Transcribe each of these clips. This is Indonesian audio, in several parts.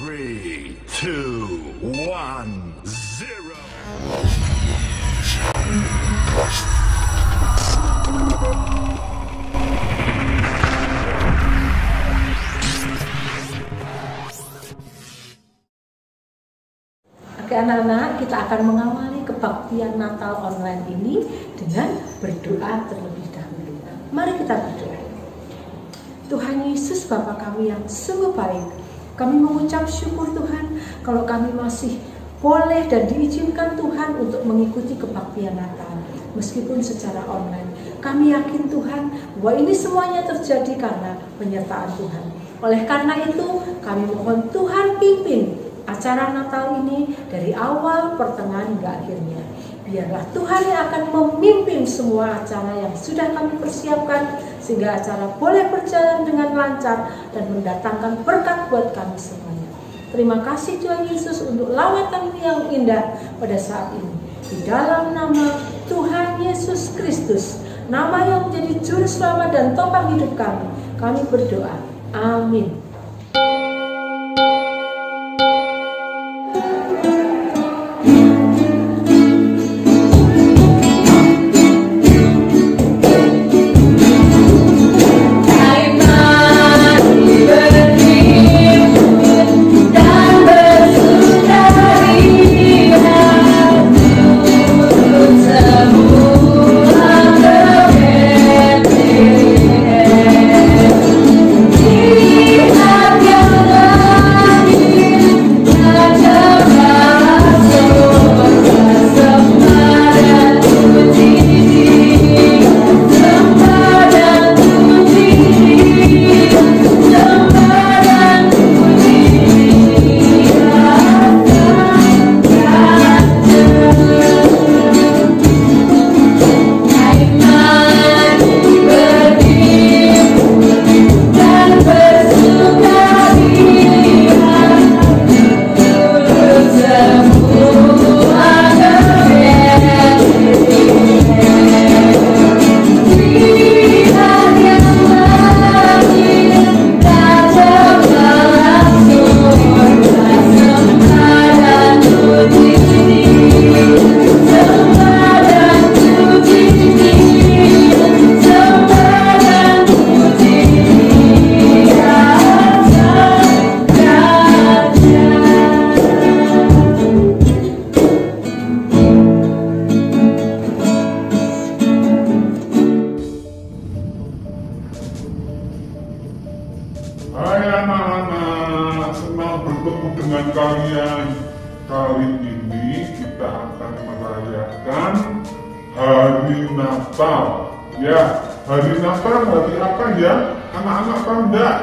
3, 2, 1, 0. Oke anak-anak, kita akan mengawali kebaktian Natal online ini dengan berdoa terlebih dahulu. Mari kita berdoa. Tuhan Yesus, Bapa kami yang sungguh baik, kami mengucap syukur Tuhan kalau kami masih boleh dan diizinkan Tuhan untuk mengikuti kebaktian Natal meskipun secara online. Kami yakin Tuhan bahwa ini semuanya terjadi karena penyertaan Tuhan. Oleh karena itu kami mohon Tuhan pimpin acara Natal ini dari awal, pertengahan hingga akhirnya. Biarlah Tuhan yang akan memimpin semua acara yang sudah kami persiapkan sehingga acara boleh berjalan dengan lancar dan mendatangkan berkat buat kami semuanya. Terima kasih Tuhan Yesus untuk lawatan yang indah pada saat ini. Di dalam nama Tuhan Yesus Kristus, nama yang menjadi juru selamat dan topang hidup kami berdoa. Amin. Hai anak-anak, senang bertemu dengan kalian. Kali ini kita akan merayakan Hari Natal. Ya, Hari Natal hari apa ya? Anak-anak tahu enggak?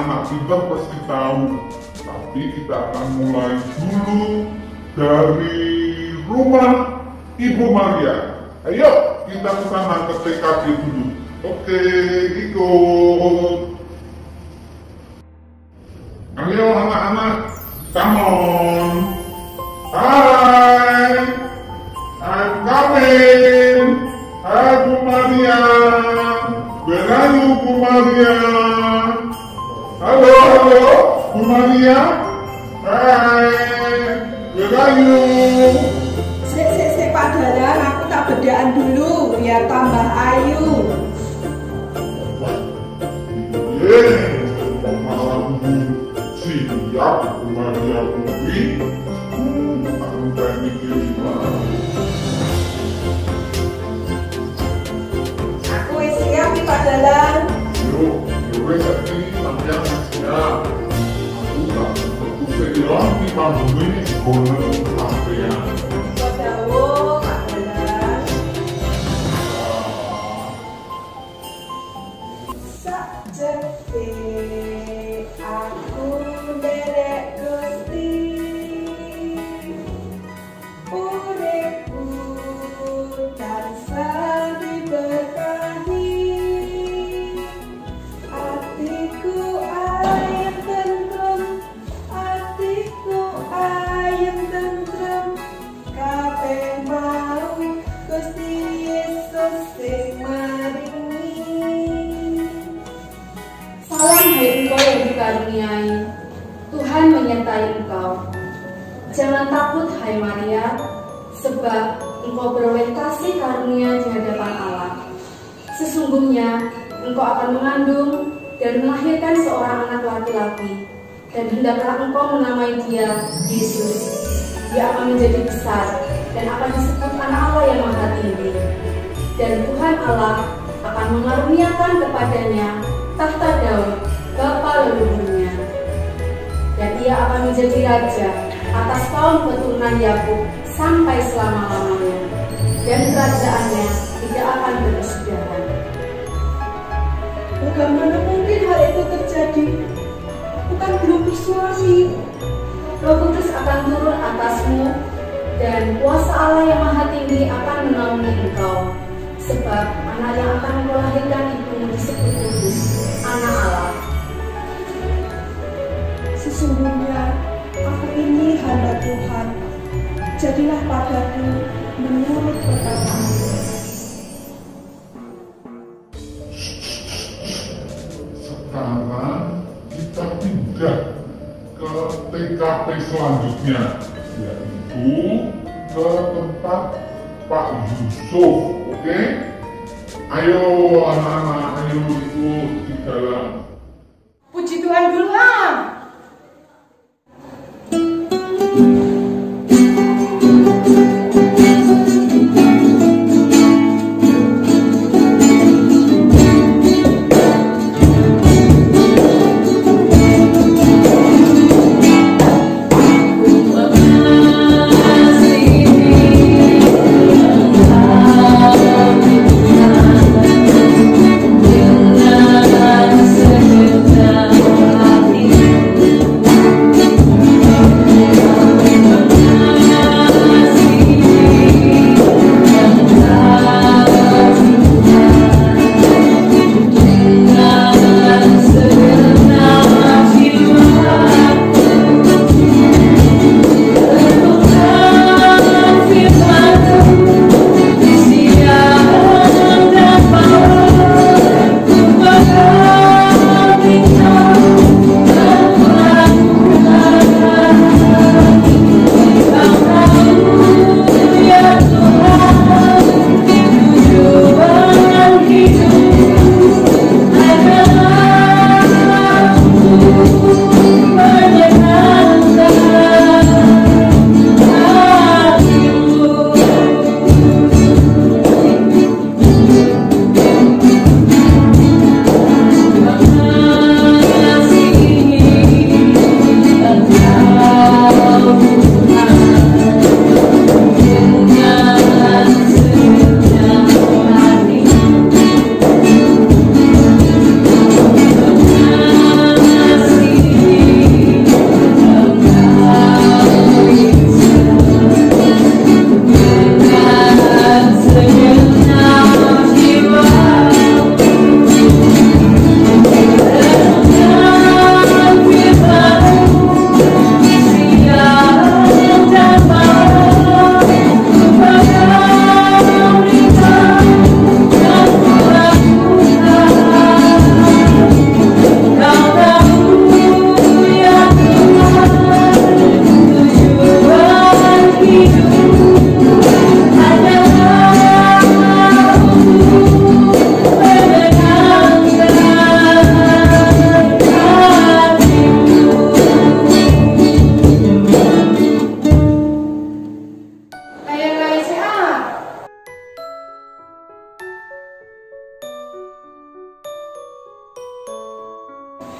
Anak pintar pasti tahu. Tapi kita akan mulai dulu dari rumah Ibu Maria. Ayo, kita ke sana ke TKP dulu. Oke, ikut. Ayo anak-anak, come on. Hai, I'm coming. Hai Bu Maria, where are you Bu Maria? Halo, Bu Maria. Hai, where are you? Pak Dalang, aku tak bedaan dulu biar tambah ayu. Siap, Maria Putri. Aku pengen gimana? Aku siap nih Pak Dalang. Yuk, wes ini sampean siap. Aku tak sekilang di panggung ini boleh sampean. Kodawo Pak Dalang. Sakjete aku derek Gusti. Uripku tansah diberkahi. Atiku ayem tentrem, atiku ayem tentrem. Kabeh mau Gusti Yesus sing maringi. Salam hai engkau yang dikaruniai menyertai engkau. Jangan takut, hai Maria, sebab engkau beroleh kasih karunia di hadapan Allah. Sesungguhnya engkau akan mengandung dan melahirkan seorang anak laki-laki, dan hendaklah engkau menamai dia Yesus. Dia akan menjadi besar dan akan disebut Anak Allah yang Maha Tinggi. Dan Tuhan Allah akan mengaruniakan kepadanya tahta Daud, bapa leluhurnya. Dan ia akan menjadi raja atas kaum keturunan Yakub sampai selama-lamanya. Dan kerajaannya tidak akan berkesudahan. Bagaimana mungkin hal itu terjadi? Aku kan belum bersuami. Roh Kudus akan turun atasmu, dan kuasa Allah yang Maha Tinggi akan menaungi engkau. Sebab anak yang akan engkau lahirkan itu disebut kudus, Anak Allah. Sesungguhnya aku ini hamba Tuhan. Jadilah padaku menurut perkataanmu. Sekarang kita pindah ke TKP selanjutnya, yaitu ke tempat Pak Yusuf. Oke? Ayo anak-anak, ayo ikut di dalam. Puji Tuhan dulu ah.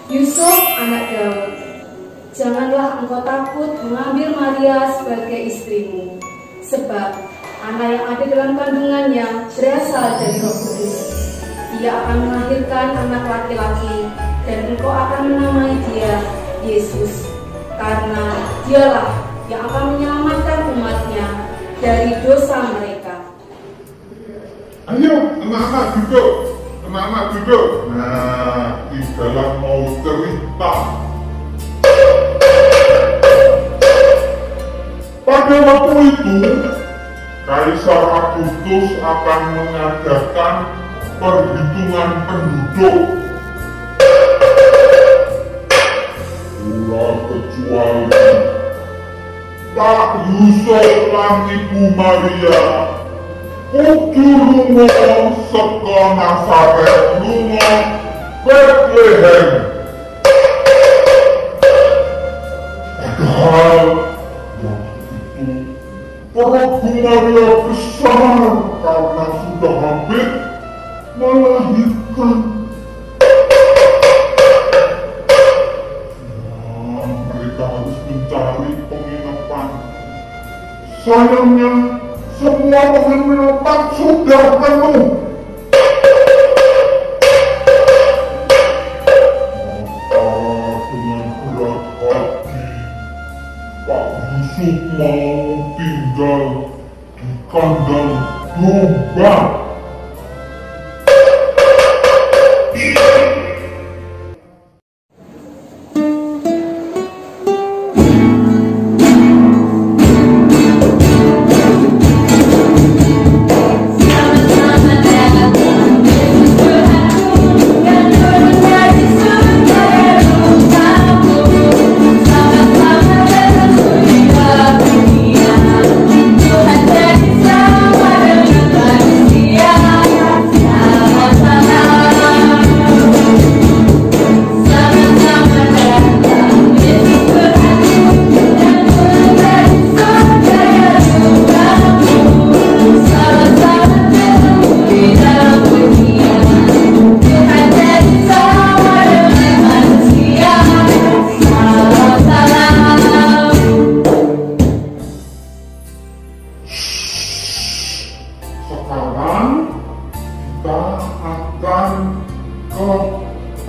Yusuf, anak Daud, janganlah engkau takut mengambil Maria sebagai istrimu, sebab anak yang ada dalam kandungannya berasal dari Roh Kudus. Ia akan melahirkan anak laki-laki, dan engkau akan menamai dia Yesus, karena dialah yang akan menyelamatkan umatnya dari dosa mereka. Ayo anak-anak duduk. Anak-anak duduk. Nah, di dalam mau cerita. Pada waktu itu, Kaisar Agustus akan mengadakan perhitungan penduduk. ora kecuali Pak Yusuf lan Ibu Maria kudu lunga saka Nazaret lunga Bethlehem. Padahal waktu itu perut Bu Maria besar karena sudah hampir melahirkan. Mereka harus mencari penginapan. Sayangnya semua penginapan sudah penuh. Dengan berat hati, Pak Yusuf mau tinggal di kandang domba.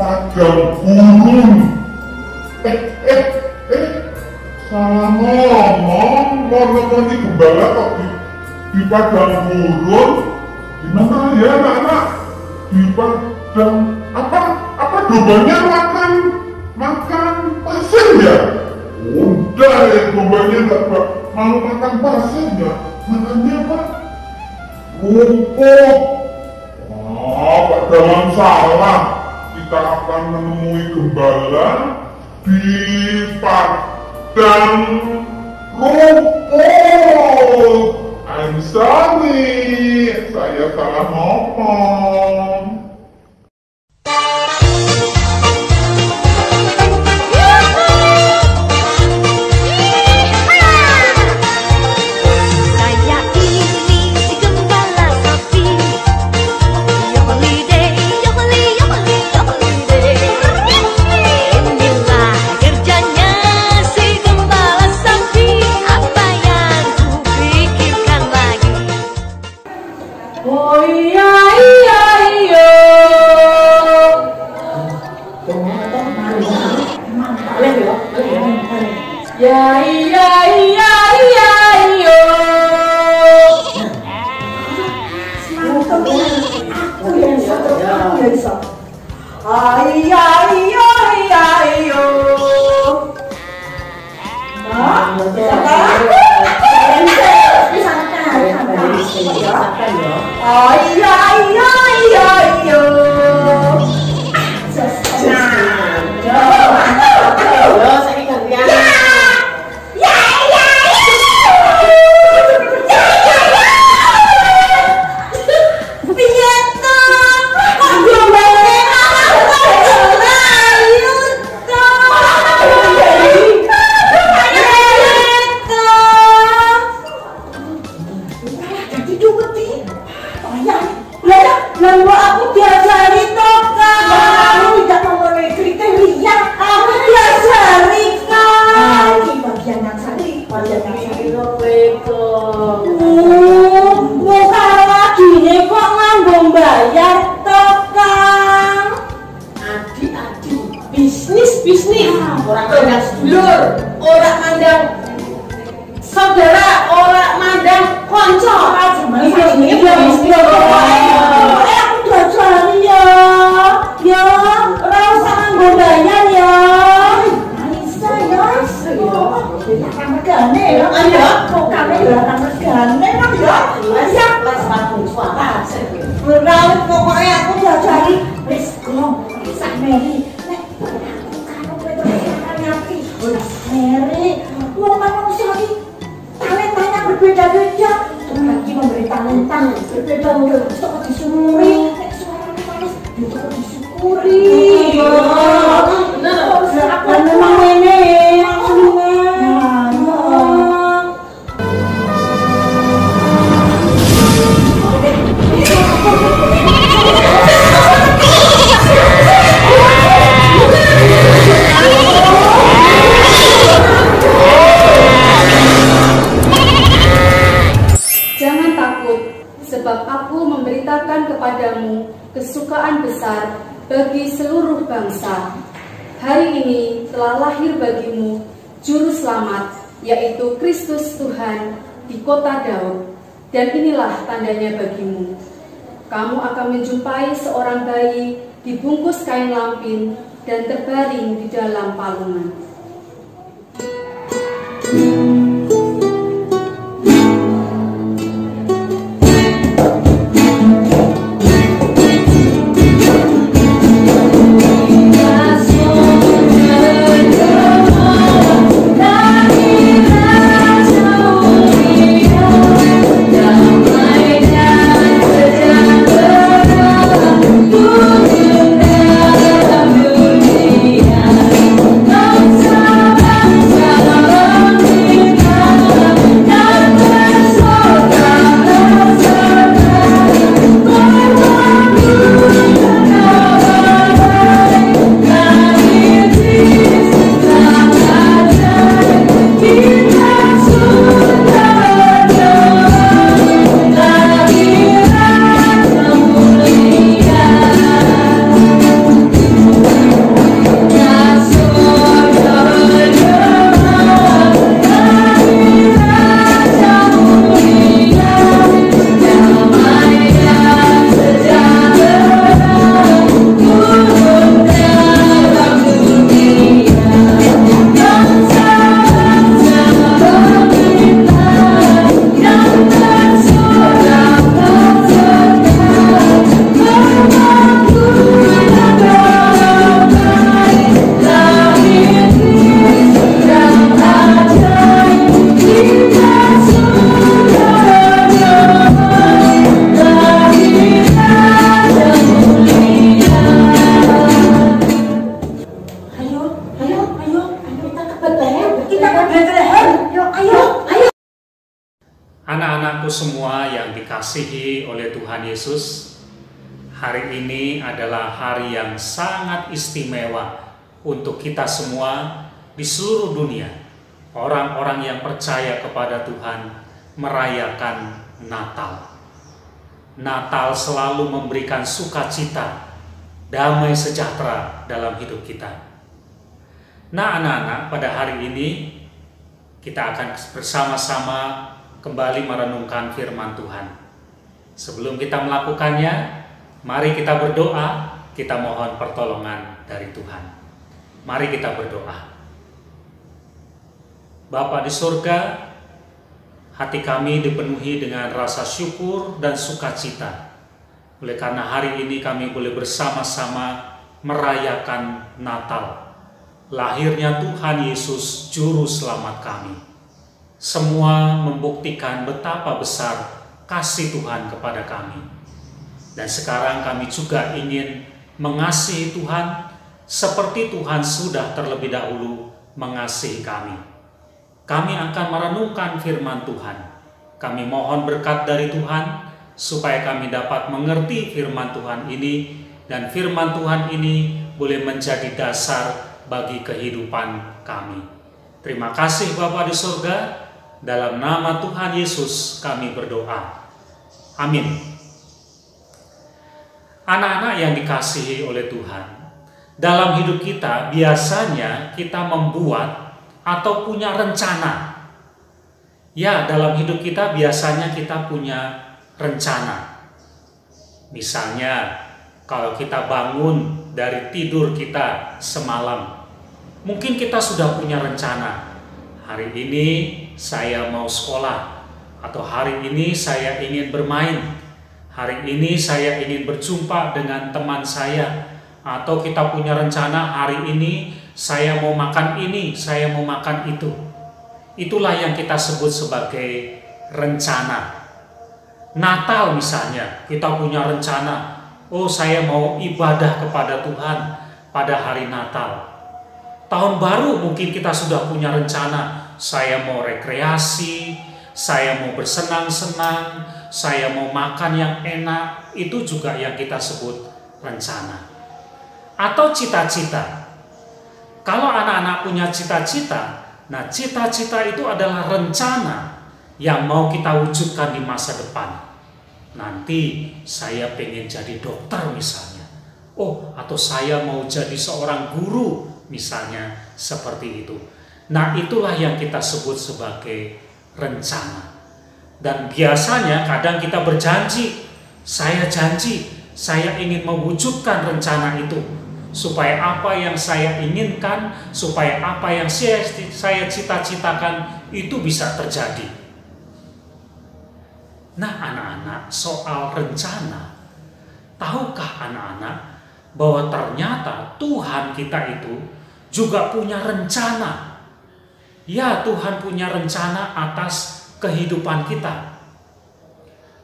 Padang gurun. Salah ngomong, warna-warni gembala kok di padang gurun. Gimana ya anak-anak? Di padang apa dombanya makan pasir ya? Udah ya, dombanya nggak mau makan pasir ya? Makannya apa? Rumput. Jangan salah, kita akan menemui gembala di padang rumput. I'm sorry, saya salah ngomong. itu disyukuri. Benar, memang ini Jangan takut, sebab aku memberitakan kepadamu kesukaan besar bagi seluruh bangsa. Hari ini telah lahir bagimu Juru Selamat, yaitu Kristus Tuhan di kota Daud. Dan inilah tandanya bagimu. Kamu akan menjumpai seorang bayi dibungkus kain lampin dan terbaring di dalam palungan. Anak-anakku semua yang dikasihi oleh Tuhan Yesus, hari ini adalah hari yang sangat istimewa untuk kita semua di seluruh dunia. Orang-orang yang percaya kepada Tuhan merayakan Natal. Natal selalu memberikan sukacita, damai sejahtera dalam hidup kita. Nah, anak-anak, pada hari ini kita akan bersama-sama kembali merenungkan firman Tuhan. Sebelum kita melakukannya, mari kita berdoa, kita mohon pertolongan dari Tuhan. Mari kita berdoa. Bapa di surga, hati kami dipenuhi dengan rasa syukur dan sukacita. Oleh karena hari ini kami boleh bersama-sama merayakan Natal. Lahirnya Tuhan Yesus, Juru Selamat kami. Semua membuktikan betapa besar kasih Tuhan kepada kami. Dan sekarang kami juga ingin mengasihi Tuhan seperti Tuhan sudah terlebih dahulu mengasihi kami. Kami akan merenungkan firman Tuhan. Kami mohon berkat dari Tuhan supaya kami dapat mengerti firman Tuhan ini, dan firman Tuhan ini boleh menjadi dasar bagi kehidupan kami. Terima kasih Bapa di surga. Dalam nama Tuhan Yesus kami berdoa. Amin. Anak-anak yang dikasihi oleh Tuhan, dalam hidup kita biasanya kita membuat atau punya rencana. Ya, dalam hidup kita biasanya kita punya rencana. Misalnya, kalau kita bangun dari tidur kita semalam, mungkin kita sudah punya rencana. Hari ini saya mau sekolah, atau hari ini saya ingin bermain, hari ini saya ingin berjumpa dengan teman saya, atau kita punya rencana hari ini saya mau makan ini, saya mau makan itu. Itulah yang kita sebut sebagai rencana. Natal misalnya, kita punya rencana Oh, saya mau ibadah kepada Tuhan pada hari Natal. Tahun baru mungkin kita sudah punya rencana, saya mau rekreasi, saya mau bersenang-senang, saya mau makan yang enak. Itu juga yang kita sebut rencana. Atau cita-cita. Kalau anak-anak punya cita-cita, nah cita-cita itu adalah rencana yang mau kita wujudkan di masa depan. Nanti saya pengen jadi dokter misalnya. Oh, atau saya mau jadi seorang guru misalnya, seperti itu. Nah, itulah yang kita sebut sebagai rencana. Dan biasanya kadang kita berjanji, saya janji, saya ingin mewujudkan rencana itu. Supaya apa yang saya inginkan, supaya apa yang saya cita-citakan itu bisa terjadi. Nah, anak-anak, soal rencana, tahukah anak-anak bahwa ternyata Tuhan kita itu juga punya rencana? Ya, Tuhan punya rencana atas kehidupan kita.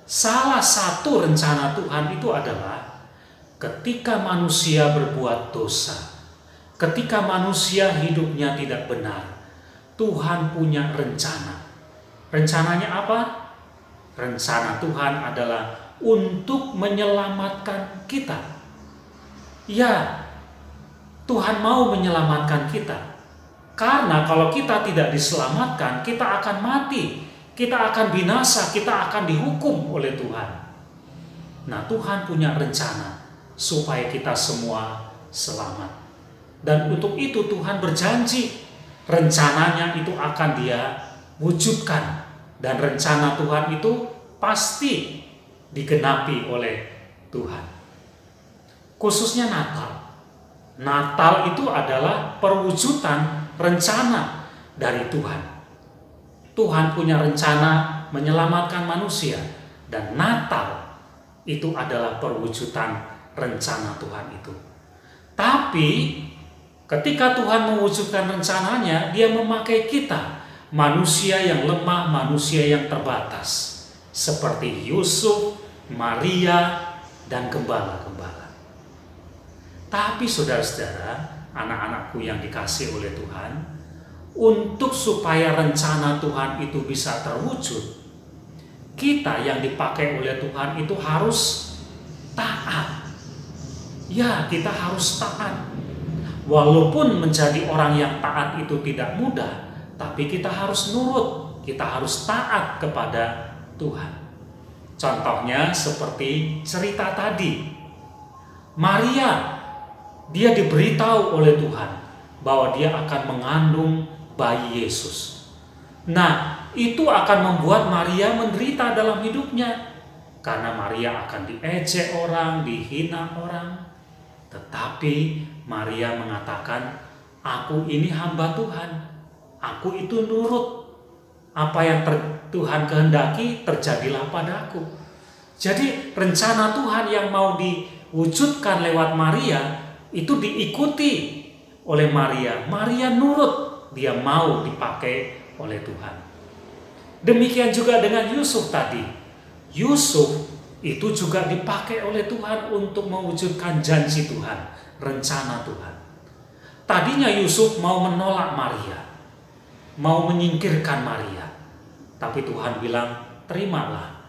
Salah satu rencana Tuhan itu adalah ketika manusia berbuat dosa, ketika manusia hidupnya tidak benar, Tuhan punya rencana. Rencananya apa? Rencana Tuhan adalah untuk menyelamatkan kita. Ya, Tuhan mau menyelamatkan kita. Karena kalau kita tidak diselamatkan, kita akan mati. Kita akan binasa, kita akan dihukum oleh Tuhan. Nah, Tuhan punya rencana supaya kita semua selamat. Dan untuk itu Tuhan berjanji, rencananya itu akan Dia wujudkan. Dan rencana Tuhan itu pasti digenapi oleh Tuhan. Khususnya Natal. Natal itu adalah perwujudan rencana dari Tuhan. Tuhan punya rencana menyelamatkan manusia. Dan Natal itu adalah perwujudan rencana Tuhan itu. Tapi ketika Tuhan mewujudkan rencananya, Dia memakai kita, manusia yang lemah, manusia yang terbatas, seperti Yusuf, Maria, dan gembala-gembala. Tapi saudara-saudara, anak-anakku yang dikasihi oleh Tuhan, untuk supaya rencana Tuhan itu bisa terwujud, kita yang dipakai oleh Tuhan itu harus taat. Ya, kita harus taat. Walaupun menjadi orang yang taat itu tidak mudah, tapi kita harus nurut, kita harus taat kepada Tuhan. Contohnya seperti cerita tadi. Maria, dia diberitahu oleh Tuhan bahwa dia akan mengandung bayi Yesus. Nah, itu akan membuat Maria menderita dalam hidupnya. Karena Maria akan diejek orang, dihina orang. Tetapi Maria mengatakan, aku ini hamba Tuhan. Aku itu nurut, apa yang Tuhan kehendaki terjadilah padaku. Jadi rencana Tuhan yang mau diwujudkan lewat Maria itu diikuti oleh Maria. Maria nurut, dia mau dipakai oleh Tuhan. Demikian juga dengan Yusuf tadi. Yusuf itu juga dipakai oleh Tuhan untuk mewujudkan janji Tuhan, rencana Tuhan. Tadinya Yusuf mau menolak Maria, mau menyingkirkan Maria. Tapi Tuhan bilang, terimalah.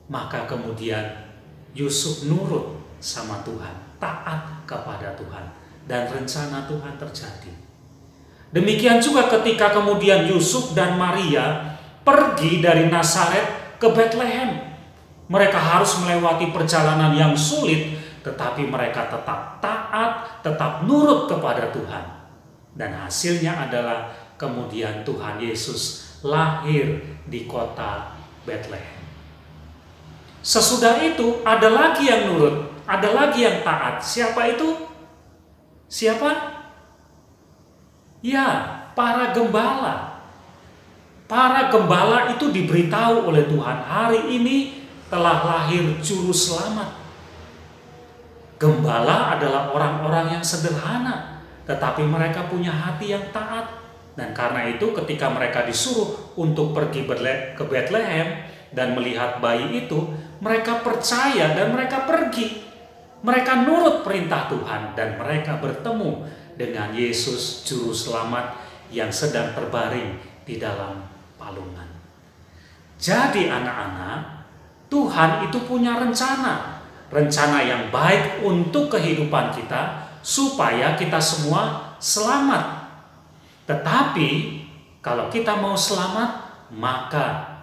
Maka kemudian Yusuf nurut sama Tuhan, taat kepada Tuhan. Dan rencana Tuhan terjadi. Demikian juga ketika kemudian Yusuf dan Maria pergi dari Nazaret ke Betlehem. Mereka harus melewati perjalanan yang sulit, tetapi mereka tetap taat, tetap nurut kepada Tuhan. Dan hasilnya adalah kemudian Tuhan Yesus lahir di kota Betlehem. Sesudah itu ada lagi yang nurut, ada lagi yang taat. Siapa itu? Siapa? Ya, para gembala. Para gembala itu diberitahu oleh Tuhan, hari ini telah lahir juru selamat. Gembala adalah orang-orang yang sederhana, tetapi mereka punya hati yang taat. Dan karena itu ketika mereka disuruh untuk pergi ke Betlehem dan melihat bayi itu, mereka percaya dan mereka pergi. Mereka nurut perintah Tuhan dan mereka bertemu dengan Yesus Juru Selamat yang sedang terbaring di dalam palungan. Jadi anak-anak, Tuhan itu punya rencana yang baik untuk kehidupan kita supaya kita semua selamat. Tetapi kalau kita mau selamat, maka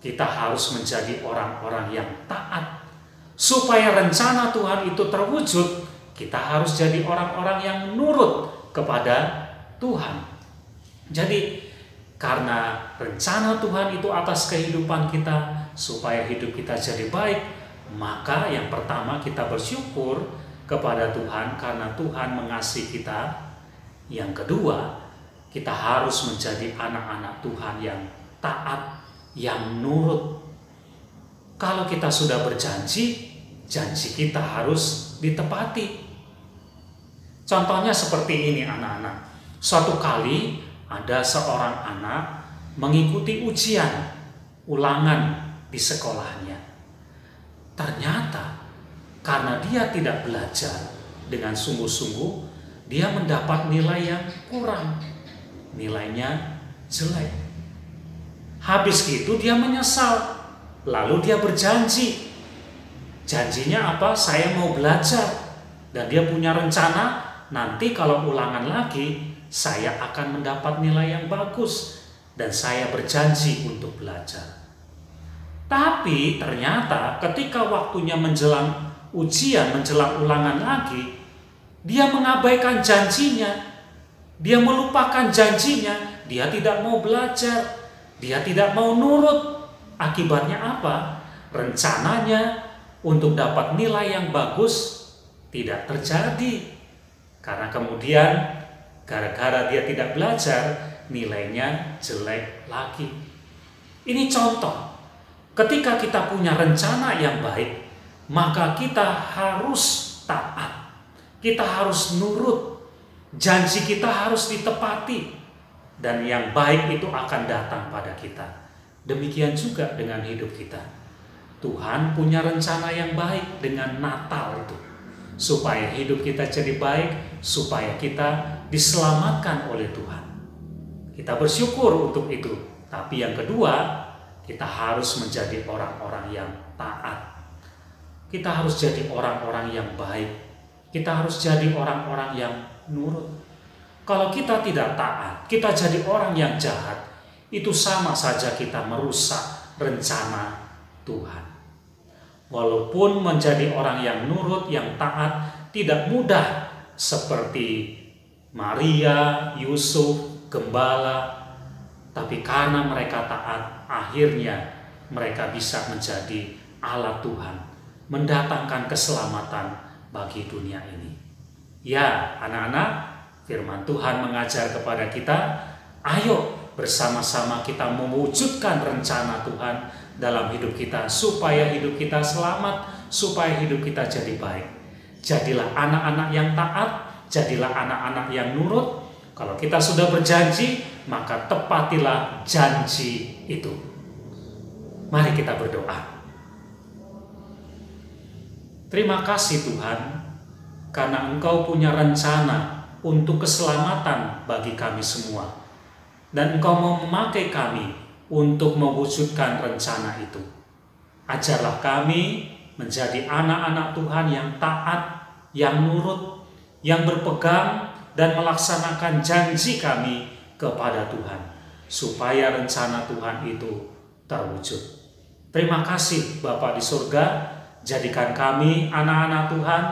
kita harus menjadi orang-orang yang taat. Supaya rencana Tuhan itu terwujud, kita harus jadi orang-orang yang nurut kepada Tuhan. Jadi, karena rencana Tuhan itu atas kehidupan kita, supaya hidup kita jadi baik, maka yang pertama kita bersyukur kepada Tuhan karena Tuhan mengasihi kita. Yang kedua, kita harus menjadi anak-anak Tuhan yang taat, yang nurut. Kalau kita sudah berjanji, janji kita harus ditepati. Contohnya seperti ini anak-anak. Suatu kali ada seorang anak mengikuti ujian ulangan di sekolahnya. Ternyata karena dia tidak belajar dengan sungguh-sungguh, dia mendapat nilai yang kurang. Nilainya jelek. Habis itu dia menyesal. Lalu dia berjanji. Janjinya apa? Saya mau belajar. Dan dia punya rencana, nanti kalau ulangan lagi, saya akan mendapat nilai yang bagus. Dan saya berjanji untuk belajar. Tapi ternyata ketika waktunya menjelang ujian, menjelang ulangan lagi, dia mengabaikan janjinya. Dia melupakan janjinya. Dia tidak mau belajar. Dia tidak mau nurut. Akibatnya apa? Rencananya untuk dapat nilai yang bagus tidak terjadi. Karena kemudian gara-gara dia tidak belajar, nilainya jelek lagi. Ini contoh. Ketika kita punya rencana yang baik, maka kita harus taat. Kita harus nurut. Janji kita harus ditepati. Dan yang baik itu akan datang pada kita. Demikian juga dengan hidup kita. Tuhan punya rencana yang baik dengan Natal itu. Supaya hidup kita jadi baik, supaya kita diselamatkan oleh Tuhan. Kita bersyukur untuk itu. Tapi yang kedua, kita harus menjadi orang-orang yang taat. Kita harus jadi orang-orang yang baik. Kita harus jadi orang-orang yang nurut. Kalau kita tidak taat, kita jadi orang yang jahat, itu sama saja kita merusak rencana Tuhan. Walaupun menjadi orang yang nurut, yang taat, tidak mudah seperti Maria, Yusuf, Gembala, tapi karena mereka taat, akhirnya mereka bisa menjadi alat Tuhan, mendatangkan keselamatan bagi dunia ini. Ya, anak-anak, firman Tuhan mengajar kepada kita, ayo bersama-sama kita mewujudkan rencana Tuhan dalam hidup kita, supaya hidup kita selamat, supaya hidup kita jadi baik. Jadilah anak-anak yang taat, jadilah anak-anak yang nurut. Kalau kita sudah berjanji, maka tepatilah janji itu. Mari kita berdoa. Terima kasih Tuhan, karena Engkau punya rencana untuk keselamatan bagi kami semua. Dan Engkau mau memakai kami untuk mewujudkan rencana itu. Ajarlah kami menjadi anak-anak Tuhan yang taat, yang nurut, yang berpegang dan melaksanakan janji kami kepada Tuhan, supaya rencana Tuhan itu terwujud. Terima kasih Bapa di surga, jadikan kami anak-anak Tuhan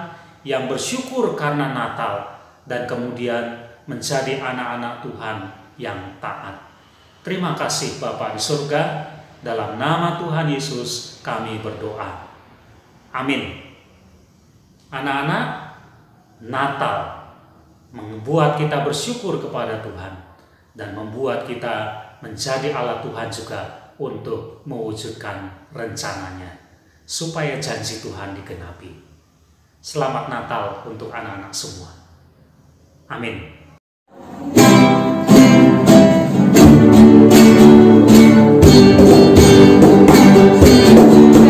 yang bersyukur karena Natal, dan kemudian menjadi anak-anak Tuhan yang taat. Terima kasih Bapa di surga, dalam nama Tuhan Yesus kami berdoa. Amin. Anak-anak, Natal membuat kita bersyukur kepada Tuhan dan membuat kita menjadi alat Tuhan juga untuk mewujudkan rencananya, supaya janji Tuhan digenapi. Selamat Natal untuk anak-anak semua. Amin.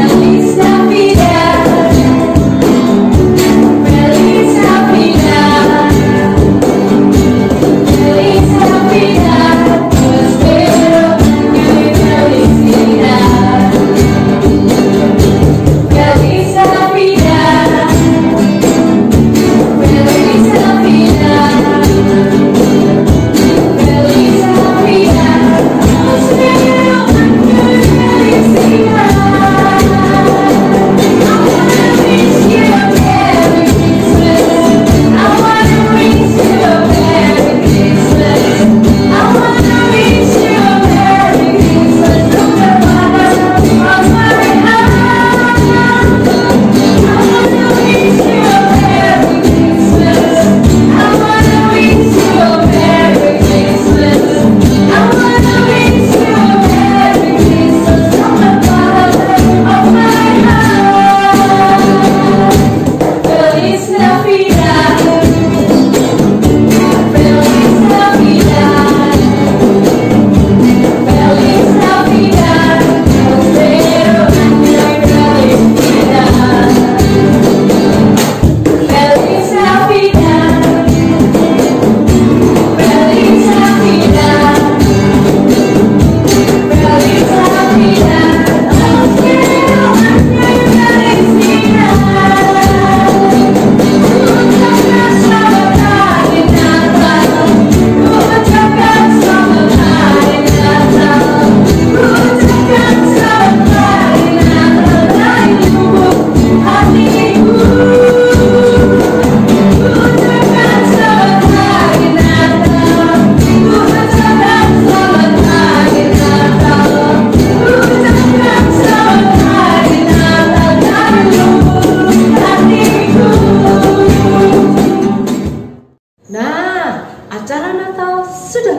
Feliz Natal.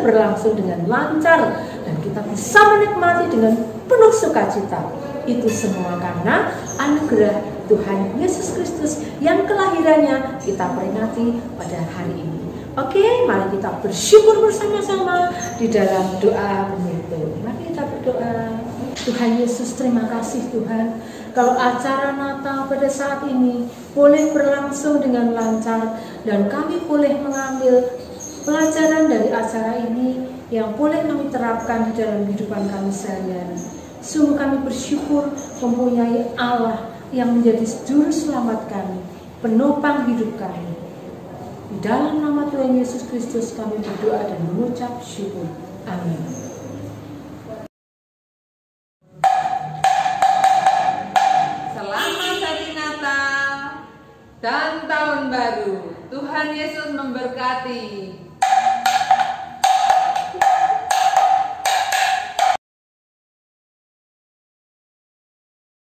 berlangsung dengan lancar dan kita bisa menikmati dengan penuh sukacita. Itu semua karena anugerah Tuhan Yesus Kristus yang kelahirannya kita peringati pada hari ini. Oke, mari kita bersyukur bersama-sama di dalam doa penutup. Mari kita berdoa. Tuhan Yesus, terima kasih Tuhan. Kalau acara Natal pada saat ini boleh berlangsung dengan lancar dan kami boleh mengambil pelajaran dari acara ini yang boleh kami terapkan di dalam kehidupan kami sehari-hari. Sungguh kami bersyukur mempunyai Allah yang menjadi juru selamat kami, penopang hidup kami. Di dalam nama Tuhan Yesus Kristus kami berdoa dan mengucap syukur. Amin. Selamat hari Natal dan Tahun Baru. Tuhan Yesus memberkati.